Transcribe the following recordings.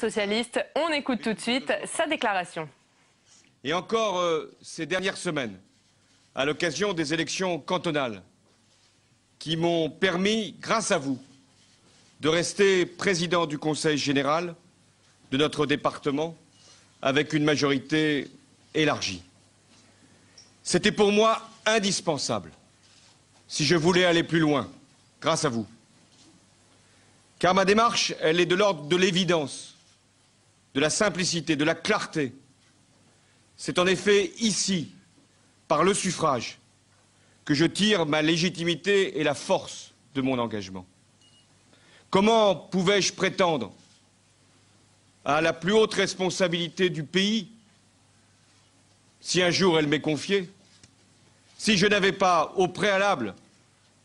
Socialiste, on écoute tout de suite sa déclaration. Et encore ces dernières semaines, à l'occasion des élections cantonales, qui m'ont permis, grâce à vous, de rester président du Conseil général de notre département avec une majorité élargie. C'était pour moi indispensable, si je voulais aller plus loin, grâce à vous. Car ma démarche, elle est de l'ordre de l'évidence, de la simplicité, de la clarté. C'est en effet ici, par le suffrage, que je tire ma légitimité et la force de mon engagement. Comment pouvais-je prétendre à la plus haute responsabilité du pays si un jour elle m'est confiée, si je n'avais pas au préalable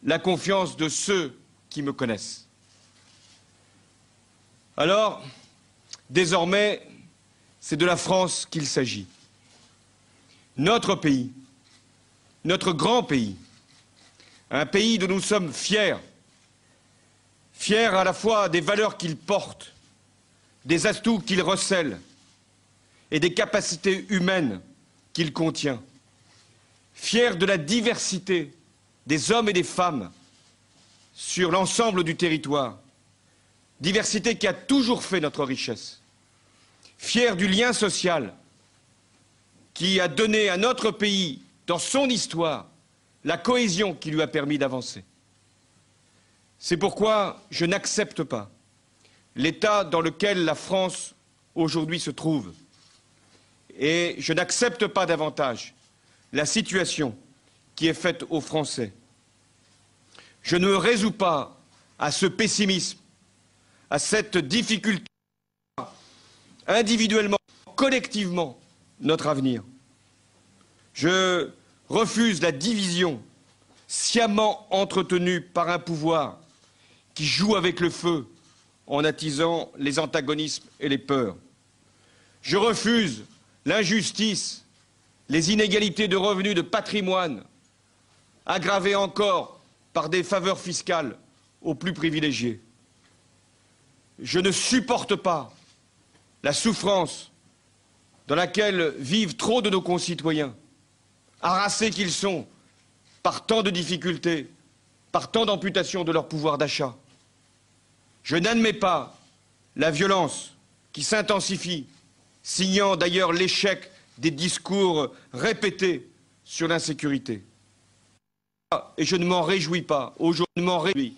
la confiance de ceux qui me connaissent? Alors, désormais, c'est de la France qu'il s'agit. Notre pays, notre grand pays, un pays dont nous sommes fiers, fiers à la fois des valeurs qu'il porte, des atouts qu'il recèle et des capacités humaines qu'il contient, fiers de la diversité des hommes et des femmes sur l'ensemble du territoire, diversité qui a toujours fait notre richesse, fiers du lien social qui a donné à notre pays, dans son histoire, la cohésion qui lui a permis d'avancer. C'est pourquoi je n'accepte pas l'état dans lequel la France aujourd'hui se trouve. Et je n'accepte pas davantage la situation qui est faite aux Français. Je ne me résous pas à ce pessimisme, à cette difficulté, individuellement, collectivement, notre avenir. Je refuse la division sciemment entretenue par un pouvoir qui joue avec le feu en attisant les antagonismes et les peurs. Je refuse l'injustice, les inégalités de revenus, de patrimoine, aggravées encore par des faveurs fiscales aux plus privilégiés. Je ne supporte pas la souffrance dans laquelle vivent trop de nos concitoyens, harassés qu'ils sont par tant de difficultés, par tant d'amputations de leur pouvoir d'achat. Je n'admets pas la violence qui s'intensifie, signant d'ailleurs l'échec des discours répétés sur l'insécurité. Et je ne m'en réjouis pas, aujourd'hui, m'en réjouis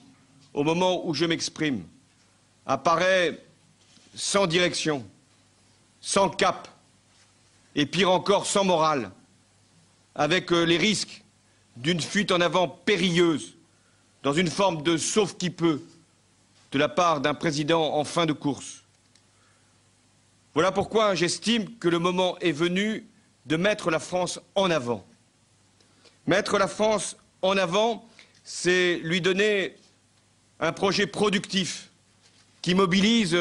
au moment où je m'exprime, apparaît sans direction, sans cap, et pire encore, sans morale, avec les risques d'une fuite en avant périlleuse, dans une forme de sauve-qui-peut de la part d'un président en fin de course. Voilà pourquoi j'estime que le moment est venu de mettre la France en avant. Mettre la France en avant, c'est lui donner un projet productif qui mobilise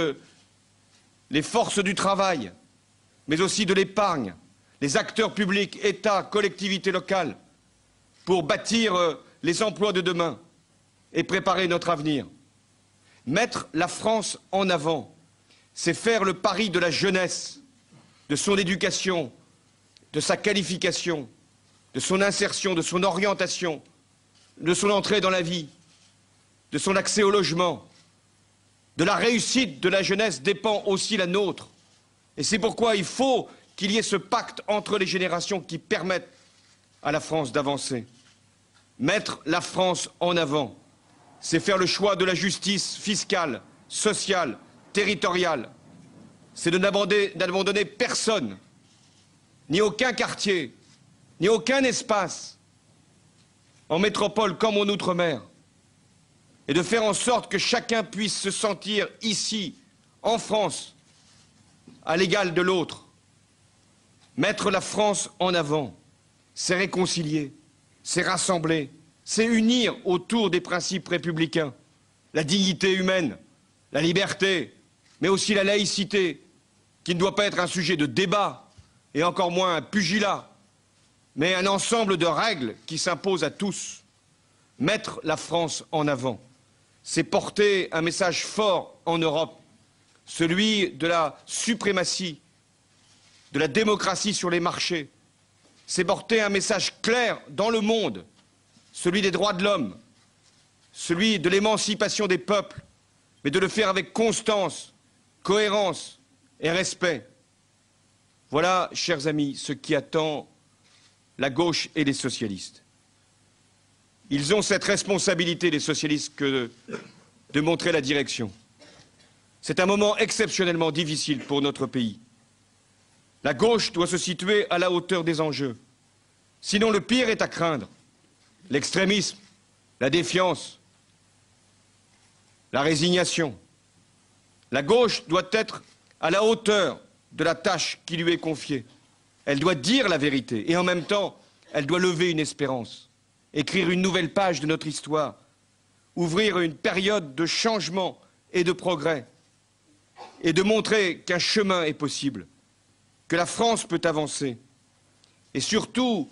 les forces du travail, mais aussi de l'épargne, les acteurs publics, État, collectivités locales, pour bâtir les emplois de demain et préparer notre avenir. Mettre la France en avant, c'est faire le pari de la jeunesse, de son éducation, de sa qualification, de son insertion, de son orientation, de son entrée dans la vie, de son accès au logement. De la réussite de la jeunesse dépend aussi la nôtre. Et c'est pourquoi il faut qu'il y ait ce pacte entre les générations qui permette à la France d'avancer. Mettre la France en avant, c'est faire le choix de la justice fiscale, sociale, territoriale. C'est de n'abandonner personne, ni aucun quartier, ni aucun espace, en métropole comme en outre-mer, et de faire en sorte que chacun puisse se sentir ici, en France, à l'égal de l'autre. Mettre la France en avant, c'est réconcilier, c'est rassembler, c'est unir autour des principes républicains, la dignité humaine, la liberté, mais aussi la laïcité, qui ne doit pas être un sujet de débat, et encore moins un pugilat, mais un ensemble de règles qui s'imposent à tous. Mettre la France en avant, c'est porter un message fort en Europe celui de la suprématie, de la démocratie sur les marchés. C'est porter un message clair dans le monde, celui des droits de l'homme, celui de l'émancipation des peuples, mais de le faire avec constance, cohérence et respect. Voilà, chers amis, ce qui attend la gauche et les socialistes. Ils ont cette responsabilité, les socialistes, que de montrer la direction. C'est un moment exceptionnellement difficile pour notre pays. La gauche doit se situer à la hauteur des enjeux. Sinon, le pire est à craindre. L'extrémisme, la défiance, la résignation. La gauche doit être à la hauteur de la tâche qui lui est confiée. Elle doit dire la vérité et en même temps, elle doit lever une espérance, écrire une nouvelle page de notre histoire, ouvrir une période de changement et de progrès et de montrer qu'un chemin est possible, que la France peut avancer et surtout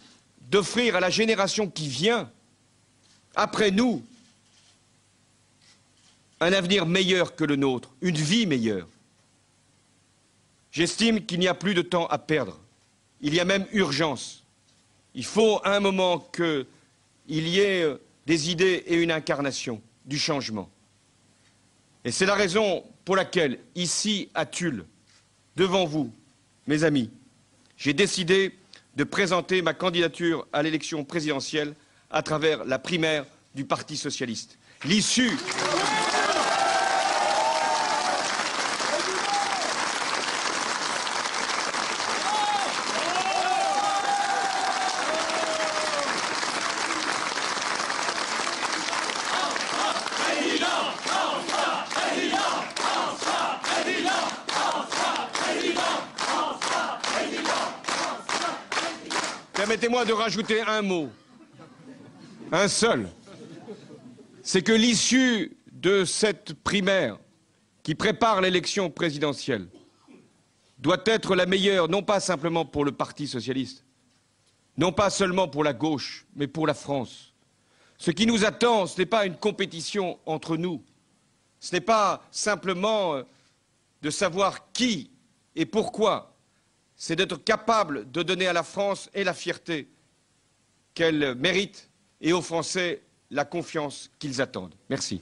d'offrir à la génération qui vient après nous un avenir meilleur que le nôtre, une vie meilleure. J'estime qu'il n'y a plus de temps à perdre. Il y a même urgence. Il faut à un moment qu'il y ait des idées et une incarnation du changement. Et c'est la raison pour laquelle, ici à Tulle, devant vous, mes amis, j'ai décidé de présenter ma candidature à l'élection présidentielle à travers la primaire du Parti socialiste. L'issue... Permettez-moi de rajouter un mot, un seul. C'est que l'issue de cette primaire qui prépare l'élection présidentielle doit être la meilleure, non pas simplement pour le Parti socialiste, non pas seulement pour la gauche, mais pour la France. Ce qui nous attend, ce n'est pas une compétition entre nous, ce n'est pas simplement de savoir qui et pourquoi, c'est d'être capable de donner à la France et la fierté qu'elle mérite et aux Français la confiance qu'ils attendent. Merci.